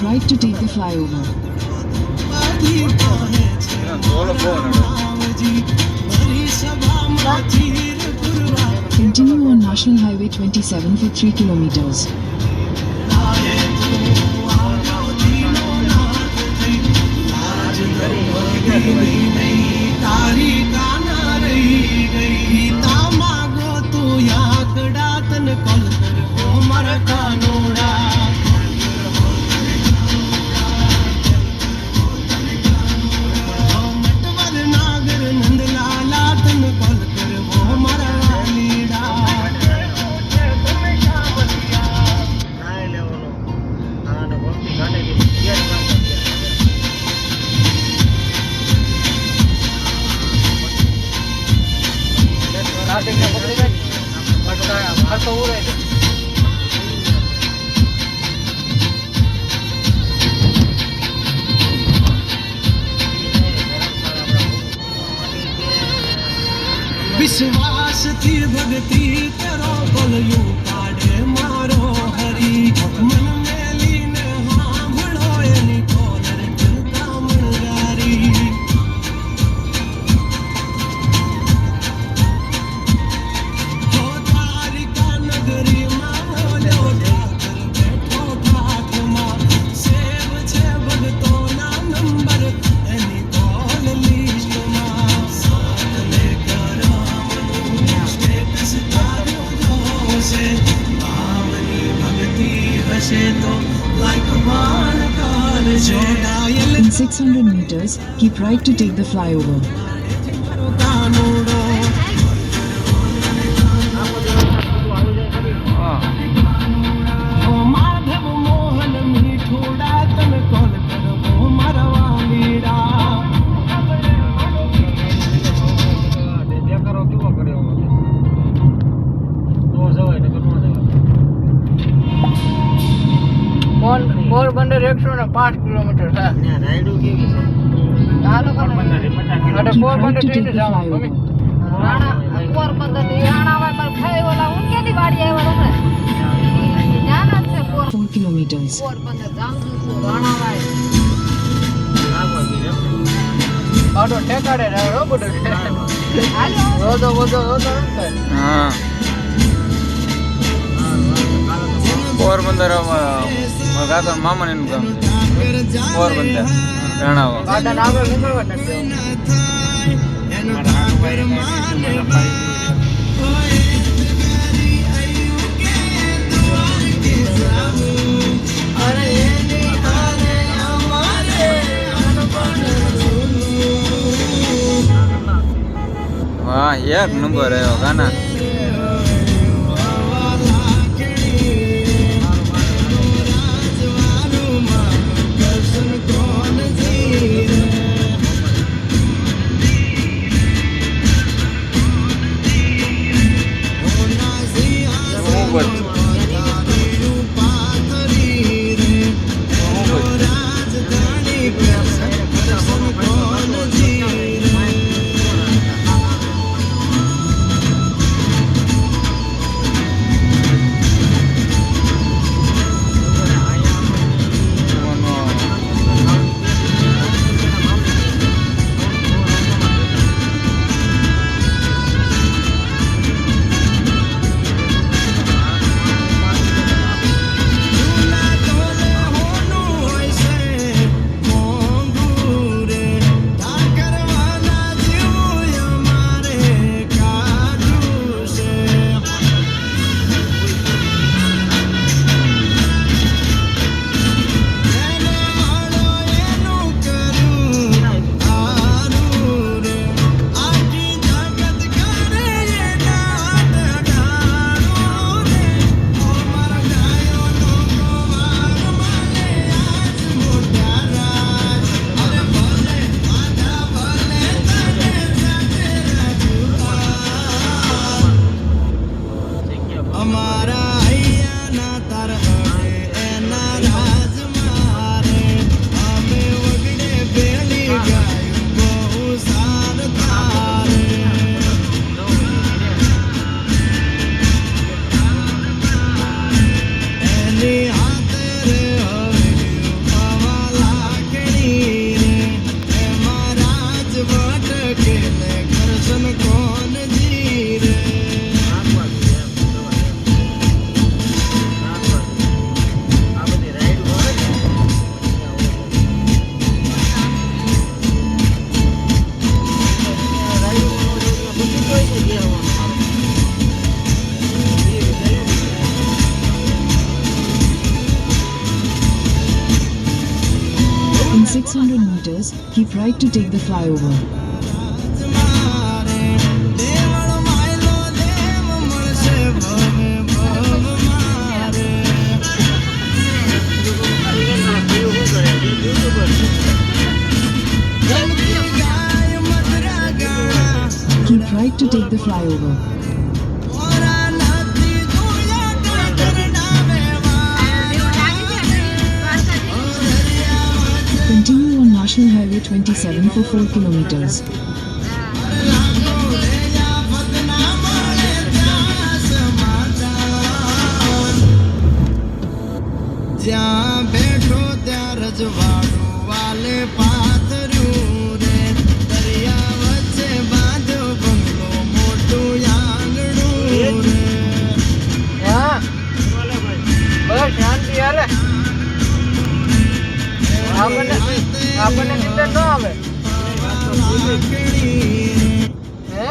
right to take the flyover. Continue on National Highway 27 for 3 kilometers. विश्वास थी भक्ति तेरो बोलियो काढ़े मारो हरी मन में लीन हाँ भड़ो एनी कोलर चलता मनगारी हो तारिका नगरी मानो लो ठाकर बैठो ठाक मां सेव छे भगतो ना नंबर एनी कॉल लिस्ट मां साथ लेकर In 600 meters, keep right to take the flyover. Porbandar 105 kilometre છે. રાઈડો કેવી છે? ચાલો Porbandar Keep right to take the flyover. Porbandar થી રાણાવા પર ખાઈ ઓલા ઉનકેની વાડી આવ્યા તમને ધ્યાન આપશે 4 kilometers. પોરબંદર જામજુ રાણાવા આડો ઠેકાડે રહ્યો બધો હાલો રોદો હા પોરબંદર કાકા મામા એનું કામ છે પોરબંદર રાણાવા ગાર્ડન આગળ નીકળવા નથી વાહ એક નંબર આવ્યો ગાના In 600 meters, keep right to take the flyover. દેવળ માયલો દેવ મળશે ભવે ભવ મારે ગમતી ગાય મધરા ગાણા Keep right to take the flyover. ઓરા નથી જોયા કાગર ડાવે Continue on National Highway 27 for 4 kilometers. જ્યાં બેઠો ત્યાં રજવાડું વાલે પાથર્યું રે દરિયા વચ્ચે બાંધ્યો બંગલો મોટું આંગણું રે હા બસ શાંતિ હાલે આપણને નીંદર ન આવે હે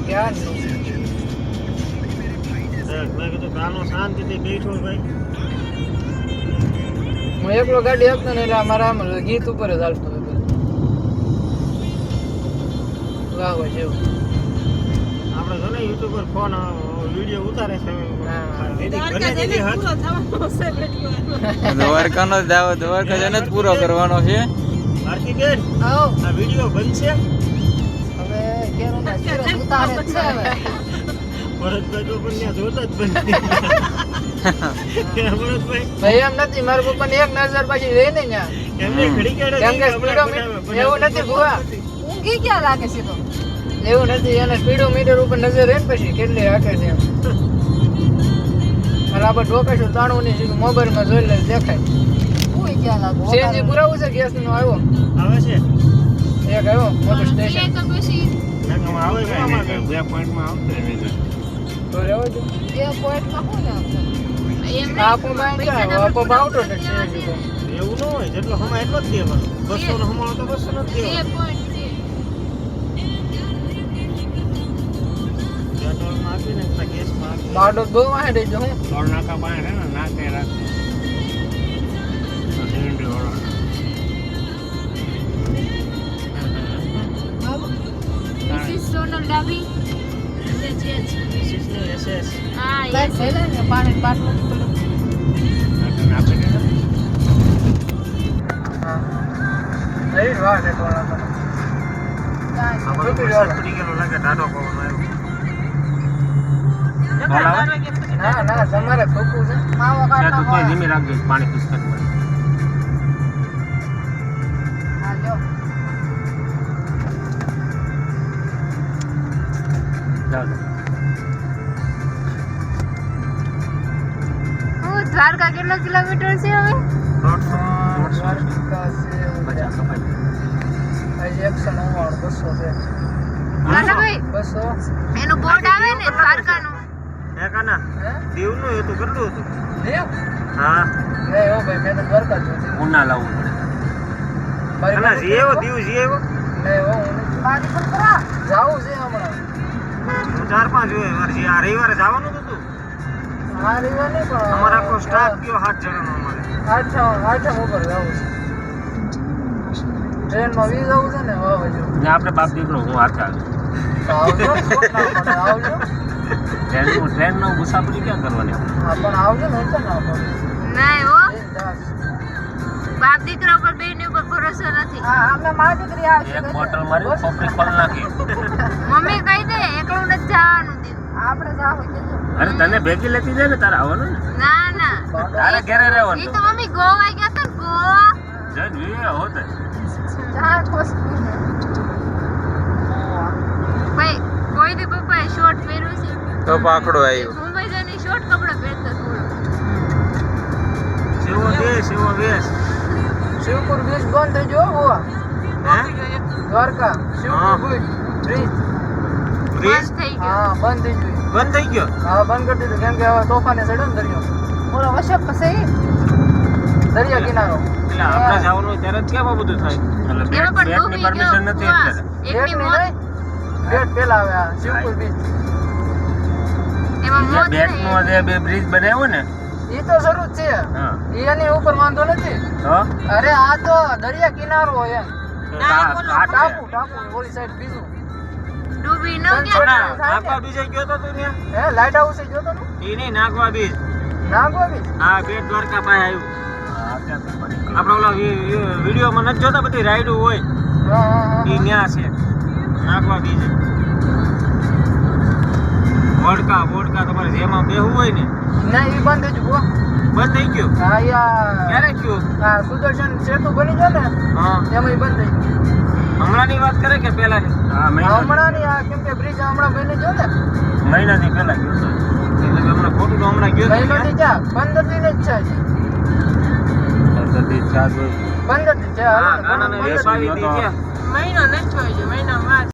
ક્યાર હું એકલો ગાડી આપતો ને એટલે મારા આમ ગીત ઉપર જ હાલતો હતો વાહ વાહ જેવું આપણે જો ને યુટ્યુબ પર ફોન વિડિયો ઉતારે છે દ્વારકાનો જ દાવો દ્વારકા જને જ પૂરો કરવાનો છે. ભારતી બેન આવો આ વિડિયો બનશે હવે કેરો ના કેરો ઉતારે જ છે હવે ભરતભાઈ તો પણ ત્યાં જોતા જ બનશે ભરતભાઈ ભાઈ એમ નથી મારા પપ્પાને એક નજર પછી રહે ને ત્યાં એમને ઘડી કેડે કેમ કે સ્પીડોમીટર એવું નથી ભુવા ઊંઘી ક્યાં રાખે છે તો એવું નથી એને સ્પીડોમીટર ઉપર નજર રહે ને પછી કેટલી રાખે છે એમ અને આપણે ઢોકાશું તાણવું નહીં સીધું મોબાઈલમાં જોઈ લે દેખાય સીએનજી પુરાવું છે ગેસ નો આવ્યો આવે છે એક આવ્યો મોટું સ્ટેશન નાકમાં આવે કે બે પોઈન્ટમાં આવશે તો રહેવા દો બે પોઈન્ટમાં શું ને આપો બાઈક આપો બાવટો ને સીએનજી તો એવું ન હોય જેટલો હમા એટલો જ દેવાનો 200 નો હમાણો તો 200 નો જ દેવાનો પેટ્રોલમાં આપીને તો ગેસમાં આપી બાવટો બહુ વાહે દેજો હું તોડ નાકા બાય ને નાકે રાખે સિલિન્ડર વાળો SS પાણી બાટલો નાખી દે નહીં વાહ ને કોણા આપણે પડી ગયેલો લાગે ટાટો પવન આવ્યો ના તમારે ખોખું છે માવો કાઢવા ધીમે રાખજો પાણી ખુશ કરી હા જો દ્વારકા કેટલા કિલોમીટર છે હવે? દ્વારકા છે 199 200 છે નાનાભાઈ 200 એનું બોર્ડ આવે ને દ્વારકાનું હે કાના હે દીવનું એ તો કેટલું હતું દેવ હા નહીં હો ભાઈ મેં તો દ્વારકા જોતી ઉના લાવવું પડે મારી કાના જીએવો દીવ જીએવો નહીં હો હું બારી પર કરા જાવું છે હમણાં હું 4-5 જોયે મારે આ રવિવારે જવાનું હતું આ રીવા નહીં પણ અમારો આખો સ્ટાફ ગયો 7 જણાનો અમારે આઠમ ઉપર જવું છે ટ્રેનમાં વી જવું છે ને વાહ જો ને આપણે બાપ દીકરો હું હાથે આવજો ફોન ના પડે આવજો ટ્રેનનો મુસાફરી ક્યાં કરવાની હા પણ આવજો ને તો ના પડે નહીં હો બિંદાસ. બાપ દીકરા ઉપર બેન ઉપર ભરોસો નથી હા અમે મારી દીકરી આવશે એક બોટલ મારી પોપડી ખોલ નાખી મમ્મી કહી દે એકલું નથી જવાનું દીધું આપણે જાવ કીધું અરે તને ભેગી લેતી જાય ને તારે આવવાનું ને ના તારે ઘરે એ રહેવાનું તો મમ્મી ગોવા ગયા હતા ને ગોવા જન વિવે હોતે જા ખુશ ભાઈ કોઈ દી પપ્પાએ શોર્ટ પહેર્યું છે તો પાકડો આવ્યો મુંબઈ જઈને શોર્ટ કપડા પહેરતા થોડું સેવો વેશ શિવપુર બીચ બંધ થઈ ગયો હોવા હે દ્વારકા હા. શિવપુર બીચ બ્રિજ બ્રિજ બંધ થઈ ગયું હા બંધ થઈ ગયું બંધ થઈ ગયો હા બંધ કરી દીધું કેમ કે હવે તોફાને ચડ્યો ને દરિયો બોલો વશક પછી દરિયા કિનારો. એટલે આપણે જવાનું હોય ત્યારે જ કેમ આ બધું થાય એમાં પણ ડૂબી ગયો પરમિશન નથી કુવા. અત્યારે એકની બેટની મોત નહીં? બેટ પેલા આવે આ શિવપુર બીચ. એમાં મોત બેટ નો નહીં. જે બે બ્રિજ બનાવ્યો ને ઈ તો શરૂ જ છે. હા એની ઉપર વાંધો નથી. તો અરે આ તો દરિયા કિનારો હોય એમ. ટાપુ ટાપુ ઓલી સાઈડ બીજું. ડૂબી ન પણ ગયા છોટા- નાગવા બીજે ગયો તો તું ત્યાં હે લાઈટ હાઉસ એ જોતો તું? ઈ નહીં નાગવા બીજ નાગવા બીચ? હા બેટ દ્વારકા પાસે આવ્યું આપણે ઓલા વિડીયોમાં નથી જોતા બધી રાઈડો હોય હા, હા, ઈ હા. ન્યા છે નાગવા બીજે બોડકા તમારે જેમાં બેહવું હોય ને ના ઈ બંધ થઈ ગયું. બંધ થઈ ગયું હા યા ક્યારે ગયું હા સુદર્શન સેતુ બની ગયો ને હા એમાં ઈ બંધ થઈ ગયું. હમણાંની વાત કરે કે પહેલાની હા હમણાં ની આ કેમ કે બ્રિજ હમણાં બની ગયો ને મહિનાથી પહેલા ગયો તો એટલે કે હમણાં ખોટું તો હમણાં ગયો મહિનો થી ક્યાં 15 દિન જ છે હજી. 15 થી છે હાલો હા ને, ગાના ને 15 વેપારી દિન. દી ગયા મહિનો નથી થયો હજી, મહિનામાં